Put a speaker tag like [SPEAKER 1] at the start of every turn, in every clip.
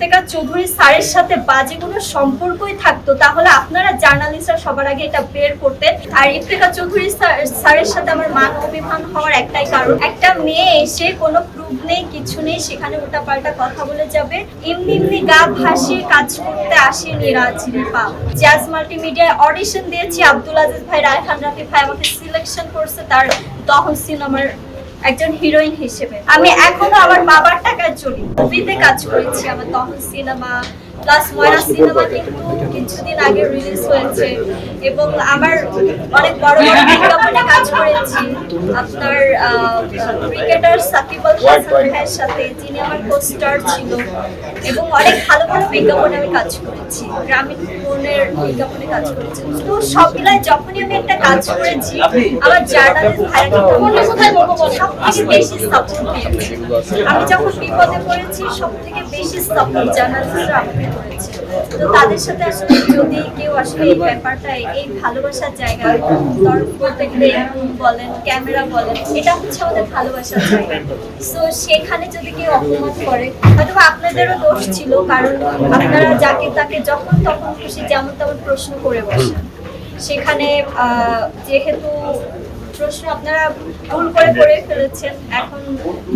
[SPEAKER 1] ইফতেখার চৌধুরী স্যারের সাথে বাজে কোনো সম্পর্কই থাকতো তাহলে আপনারা জার্নালিস্টরা সবার আগে এটা বের করতেন। আর ইফতেখার চৌধুরী স্যারের সাথে আমার মান অভিমান হওয়ার একটাই কারণ, একটা মেয়ে এসে কোনো প্রুফ নেই কিছু নেই সেখানে উল্টাপাল্টা কথা বলে যাবে। এমনি গা ভাসিয়ে কাজ করতে আসেনি রাজরিপা। জাজ মাল্টিমিডিয়ায় অডিশন দিয়েছি, আব্দুল আজিজ ভাই, রায়হান রাফি ভাই আমাকে সিলেকশন করছে তার দহন সিনেমার একজন হিরোইন হিসেবে। আমি এখনো আমার বাবার টাকায় চলি, মুভিতে কাজ করেছি, আমার তখন সিনেমা প্লাস ময়না সিনেমা কিন্তু কিছুদিন আগে রিলিজ হয়েছে এবং আমার অনেক বড় বড় বিজ্ঞাপনে কাজ করেছি আপনার ক্রিকেটার সাকিব আল হাসান ভাইয়ের সাথে, যিনি আমার পোস্টার ছিল, এবং অনেক ভালো ভালো বিজ্ঞাপনে আমি কাজ করেছি, গ্রামীণ ফোনের বিজ্ঞাপনে কাজ করেছি। তো সব মিলায় যখনই আমি একটা কাজ করেছি আমার জার্নালিস্ট ভাইরা সবথেকে বেশি সাপোর্ট দিয়েছে। আমি যখন বিপদে পড়েছি সবথেকে বেশি সাপোর্ট জার্নালিস্টরা আমাকে করেছে। তো তাদের সাথে আসলে যদি কেউ আসলে এই ব্যাপারটা, এই ভালোবাসার জায়গা বলতে গেলে বলেন, ক্যামেরা বলেন, এটা হচ্ছে আমাদের ভালোবাসার জায়গা। সো সেখানে যদি কেউ অপমান করে হয়তো আপনাদেরও দোষ ছিল, কারণ আপনারা যাকে তাকে যখন তখন খুশি যেমন তেমন প্রশ্ন করে বসেন। সেখানে যেহেতু প্রশ্ন আপনারা ভুল করে ফেলেছেন, এখন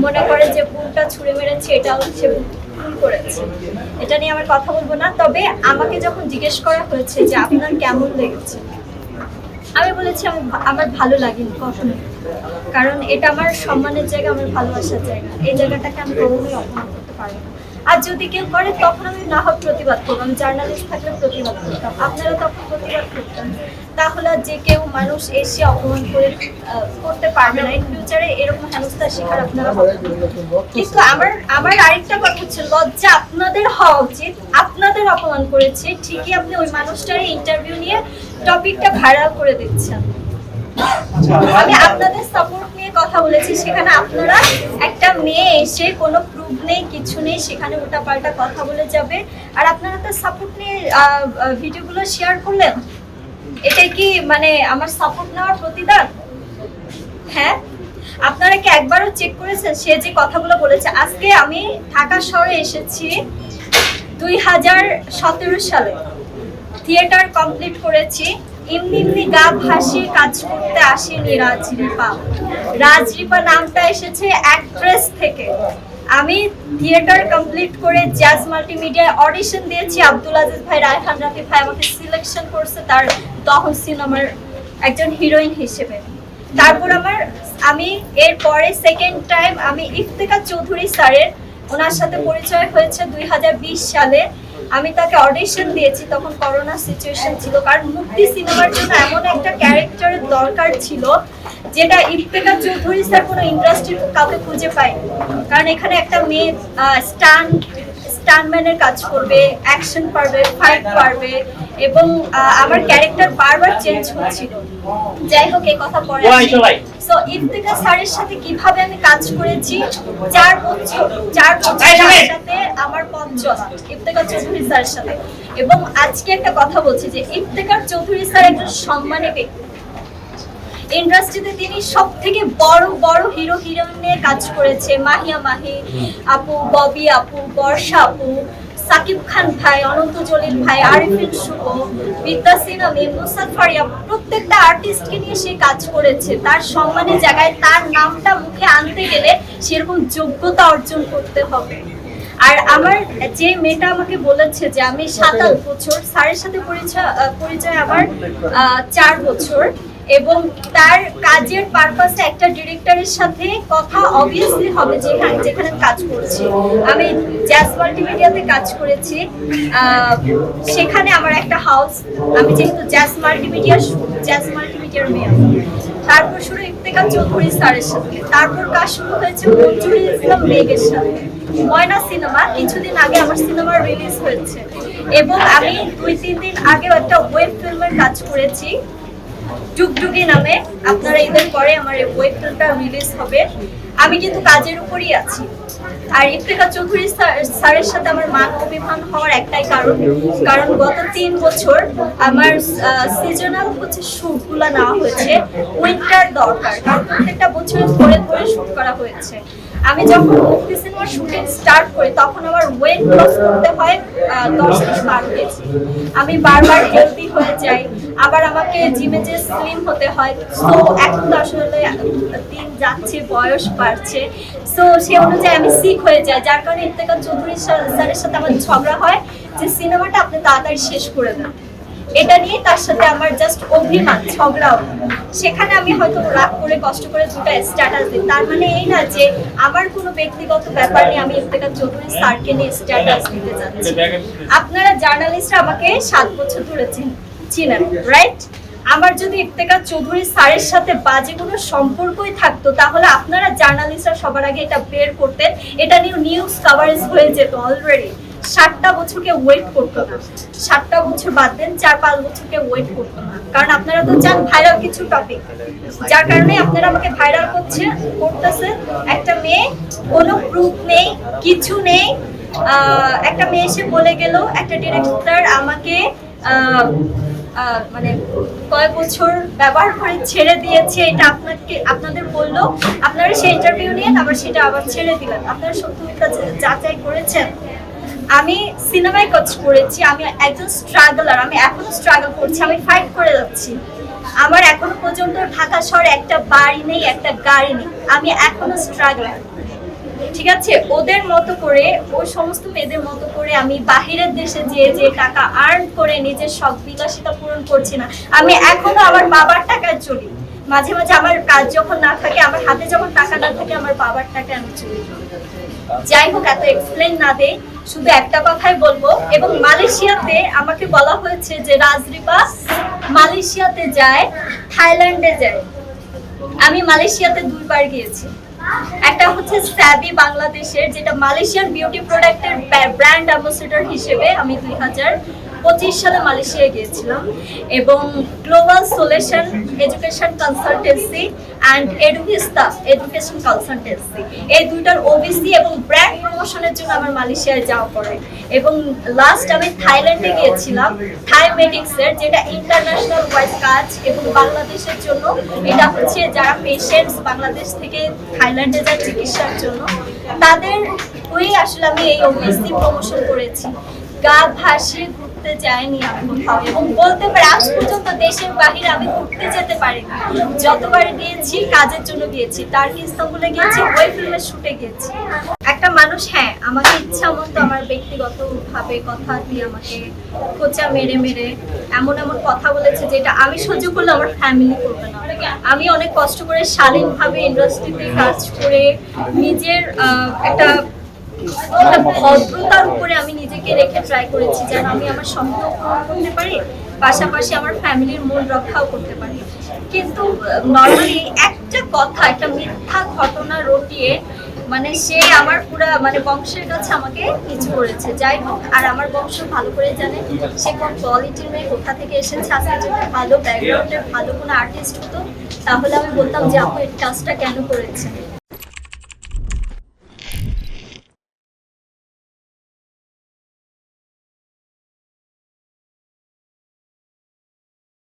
[SPEAKER 1] মনে করেন যে ভুলটা ছুঁড়ে মেরেছে, এটা হচ্ছে ভুল করেছে, এটা নিয়ে আমার কথা বলবো না। তবে আমাকে যখন জিজ্ঞেস করা হয়েছে যে আপনার কেমন লেগেছে, আমি বলেছি আমার ভালো লাগেনি কখনো, কারণ এটা আমার সম্মানের জায়গা, আমার ভালোবাসার জায়গা, এই জায়গাটাকে আমি কখনোই অপমান করতে পারবো না। আর যদি কেউ করে তখন আমি না হোক প্রতিবাদ করবো, আমি জার্নালিস্ট থাকলে প্রতিবাদ করতাম, আপনারা তখন প্রতিবাদ করতেন, তাহলে যে কেউ মানুষ এসে অপমান করতে পারবে না, ইন ফিউচারে এরকম হেনস্থার শিকার আপনারা হবেন। কিন্তু আমার আরেকটা কথা হচ্ছে, লজ্জা আপনাদের হওয়া উচিত, আপনাদের অপমান করেছে ঠিকই আপনি ওই মানুষটার ইন্টারভিউ নিয়ে টপিকটা ভাইরাল করে দিচ্ছেন। আমি আপনাদের সাপোর্ট নিয়ে কথা বলেছি, সেখানে আপনারা একটা মেয়ে এসে কোনো প্রুফ নেই কিছু নেই সেখানে উল্টাপাল্টা কথা বলে যাবে, আর আপনারা তো সাপোর্ট নিয়ে ভিডিওগুলো শেয়ার করলেন, এটাই কি মানে আমার সাপোর্ট নেওয়ার প্রতিদান? হ্যাঁ, আপনারা কি একবারও চেক করেছেন সে যে কথাগুলো বলেছে? আজকে আমি ঢাকা শহরে এসেছি 2017 সালে, থিয়েটার কমপ্লিট করেছি, এমনি গা ভাসিয়ে কাজ করতে আসেনি রাজরিপা। রাজরিপা নামটা এসেছে অ্যাক্ট্রেস থেকে। আমি থিয়েটার কমপ্লিট করে জাজ মাল্টিমিডিয়ায় অডিশন দিয়েছি, আব্দুল আজিজ ভাই, রায়হান রাফি ভাই আমাকে সিলেকশন করছে তার দহন সিনেমার একজন হিরোইন হিসেবে। তারপর আমি এরপরে সেকেন্ড টাইম আমি ইফতেখার চৌধুরী স্যারের, ওনার সাথে পরিচয় হয়েছে 2020 সালে। আমি তাকে অডিশন দিয়েছি, তখন করোনা সিচুয়েশন ছিল, কারণ মুক্তি সিনেমার জন্য এমন একটা ক্যারেক্টারের দরকার ছিল যেটা ইফতেখার চৌধুরী স্যার কোনো ইন্ডাস্ট্রির কাউকে খুঁজে পায়নি, কারণ এখানে একটা মেয়ে স্টান্টম্যানের কাজ করবে, অ্যাকশন পারবে, ফাইট পারবে, এবং আমার ক্যারেক্টার বারবার চেঞ্জ হচ্ছিল। যাই হোক, এই কথা পরে সো ইফতেখার স্যারের সাথে কিভাবে আমি কাজ করেছি, 4 বছর সাথে আমার পথ চলা ইফতেখার চৌধুরী স্যারের সাথে। এবং আজকে একটা কথা বলছি যে ইফতেখার চৌধুরী স্যার একজন সম্মানী ব্যক্তি, ইন্ডাস্ট্রিতে তিনি সব থেকে বড় হিরো হিরোইন নিয়ে কাজ করেছে, মাহিয়া মাহি আপু, ববি আপু, বর্ষা আপু, সাকিব খান ভাই, অনন্ত জলিল ভাই, আরিফিন শুভ, বিদ্যা সিনহা, নুসরাত ফারিয়া, প্রত্যেকটা আর্টিস্টকে নিয়ে সে কাজ করেছে। তার সম্মানের জায়গায় তার নামটা মুখে আনতে গেলে সেরকম যোগ্যতা অর্জন করতে হবে। আর আমার যে মেয়েটা আমাকে বলেছে যে আমি 7 বছর, স্যারের সাথে পরিচয় আমার 4 বছর, এবং তার কাজের পারপাসে একটা ডিরেক্টরের সাথে কথা অবভিয়াসলি হবে যেখানে কাজ করছি। আমি জাজ মাল্টিমিডিয়াতে কাজ করেছি, সেখানে আমার একটা হাউস, আমি যেহেতু জাজ মাল্টিমিডিয়ার মেয়ে। তারপর শুরু ইফতেখার চৌধুরী স্যারের সাথে, তারপর কাজ শুরু হয়েছে মঞ্জুরুল ইসলাম মেঘের সাথে। ময়না সিনেমা কিছুদিন আগে আমার সিনেমা রিলিজ হয়েছে, এবং আমি 2-3 দিন আগেও একটা ওয়েব ফিল্মের কাজ করেছি টুকটুকি নামে। আপনারা ঈদের পরে আমার এই ওয়েব ফিল্মটা রিলিজ হবে। আমি কিন্তু কাজের উপরই আছি। আর ইফতেখার চৌধুরী স্যারের সাথে আমার মান অভিমান হওয়ার একটাই কারণ গত 3 বছর আমার সিজনাল হচ্ছে শুটগুলো নেওয়া হয়েছে, উইন্টার দরকার, কারণ প্রত্যেকটা বছর ধরে শুট করা হয়েছে। আমি যখন মুক্তি সিনেমার শুটিং স্টার্ট করি তখন আমার ওয়েট লস করতে হয় 10 থেকে 12 কেজি। আমি বারবার হেলদি হয়ে যাই, আবার আমাকে জিমে যে স্লিম হতে হয়। সো এখন তো আসলে দিন যাচ্ছে, বয়স বাড়ছে, সো সে অনুযায়ী আমি সিক হয়ে যাই, যার কারণে ইফতেখার চৌধুরী স্যারের সাথে আমার ঝগড়া হয় যে সিনেমাটা আপনি তাড়াতাড়ি শেষ করে দেন। এটা নিয়ে তার সাথে আমার জাস্ট অভিমান, ঝগড়াও। সেখানে আমি হয়তো রাগ করে কষ্ট করে দুটো স্ট্যাটাস দিই, তার মানে এই না যে আমার কোনো ব্যক্তিগত ব্যাপার নিয়ে আমি ইফতেখার চৌধুরী স্যারকে নিয়ে স্ট্যাটাস দিতে যাচ্ছি। আপনারা জার্নালিস্টরা আমাকে 7 বছর ধরে চিনেন, রাইট? আমার যদি ইফতেখার চৌধুরী স্যারের সাথে বাজে কোনো সম্পর্কই থাকতো তাহলে আপনারা জার্নালিস্টরা সবার আগে এটা বের করতেন, এটা নিয়ে নিউজ কভারেজ হয়ে যেত অলরেডি। 7টা বছরকে ওয়েট করতো না, 7টা বছর বাদ দেন 4-5 বছরকে ওয়েট করতো না, কারণ আপনারা তো চান ভাইরাল কিছু টপিক, যার কারণে আপনারা আমাকে ভাইরাল করতেছে। একটা মেয়ে, কোনো প্রুফ নেই, কিছু নেই, একটা মেয়ে এসে বলে গেল একটা ডিরেক্টর আমাকে মানে কয়েক বছর ব্যবহার করে ছেড়ে দিয়েছে, এটা আপনাদের বললো, আপনারা সেই ইন্টারভিউ নিয়ে আবার সেটা আবার ছেড়ে দিলেন। আপনারা সত্যিটা যাচাই করেছেন? আমি সিনেমায় কাজ করেছি, আমি একজন স্ট্রাগলার, আমি এখনো স্ট্রাগল করছি, আমি ফাইট করে যাচ্ছি। আমার এখনো পর্যন্ত ঢাকা শহরে একটা বাড়ি নেই, একটা গাড়ি নেই, আমি এখনো স্ট্রাগলার। ঠিক আছে, ওদের মতো করে, ওই সমস্ত মেয়েদের মতো করে আমি বাহিরের দেশে যে টাকা আর্ন করে নিজের শখ বিলাসিতা পূরণ করছি না। আমি এখনো আমার বাবার টাকায় চলি, মাঝে মাঝে আমার কাজ যখন না থাকে, আমার হাতে যখন টাকা না থাকে, আমার বাবার টাকায় আমি চলি। যাই হোক, এত এক্সপ্লেন না দেই, শুধু একটা কথাই বলবো। এবং মালয়েশিয়াতে আমাকে বলা হয়েছে যে রাজরিপা মালয়েশিয়াতে যায়, থাইল্যান্ডে যায়। আমি মালয়েশিয়াতে 2বার গিয়েছি। একটা হচ্ছে স্যাবি বাংলাদেশের, যেটা মালয়েশিয়ান বিউটি প্রোডাক্টের ব্র্যান্ড অ্যাম্বাসেডর হিসেবে আমি 2025 সালে মালয়েশিয়া গিয়েছিলাম। এবং global solution education consultancy and Eduvista education consultancy, এই দুইটার ওবিসি এবং ব্র্যান্ড প্রমোশনের জন্য আমার মালয়েশিয়ায় যাওয়া পড়ে। এবং লাস্ট আমি থাইল্যান্ডে গিয়েছিলাম, থাইমেটিক্সের, যেটা ইন্টারন্যাশনাল ওয়াইজ কাজ এবং বাংলাদেশের জন্য। এটা হচ্ছে যারা পেশেন্টস বাংলাদেশ থেকে থাইল্যান্ডে যায় চিকিৎসার জন্য, তাদের ওই আসলে আমি এই ওবিসি প্রমোশন করেছি। গা ভাসিয়ে ঘুরতে যাইনি আমি কোথাও, এবং বলতে পারি আজ পর্যন্ত দেশের বাহিরে আমি ঘুরতে যেতে পারিনি। যতবার গিয়েছি কাজের জন্য গিয়েছি, টার্কি ইস্তাম্বুলে গিয়েছি, ওই ফিল্মের শুটে গিয়েছি। একটা মানুষ, হ্যাঁ, আমাকে ইচ্ছা মতো আমার ব্যক্তিগত ভাবে কথা দিয়ে আমাকে খোঁচা মেরে মেরে এমন কথা বলেছে যেটা আমি সহ্য করলে আমার ফ্যামিলি করবে না। আমি অনেক কষ্ট করে শালীনভাবে ইন্ডাস্ট্রিতে কাজ করে নিজের একটা ভদ্রতার উপরে আমি নিজেকে রেখে ট্রাই করেছি, যেন আমি আমার স্বপ্ন পূরণ করতে পারি, পাশাপাশি আমার ফ্যামিলির মন রক্ষাও করতে পারি। কিন্তু নর্মালি একটা কথা, একটা মিথ্যা ঘটনা রটিয়ে মানে সে আমার পুরা মানে বংশের কাছে আমাকে নিচু করেছে। যাই হোক, আর আমার বংশ ভালো করে জানে সে কোন কোয়ালিটির মেয়ে, কোথা থেকে এসেছে। আজকে যদি ভালো ব্যাকগ্রাউন্ডের ভালো কোনো আর্টিস্ট হতো তাহলে আমি বলতাম যে আপু এই কাজটা কেন করেছে।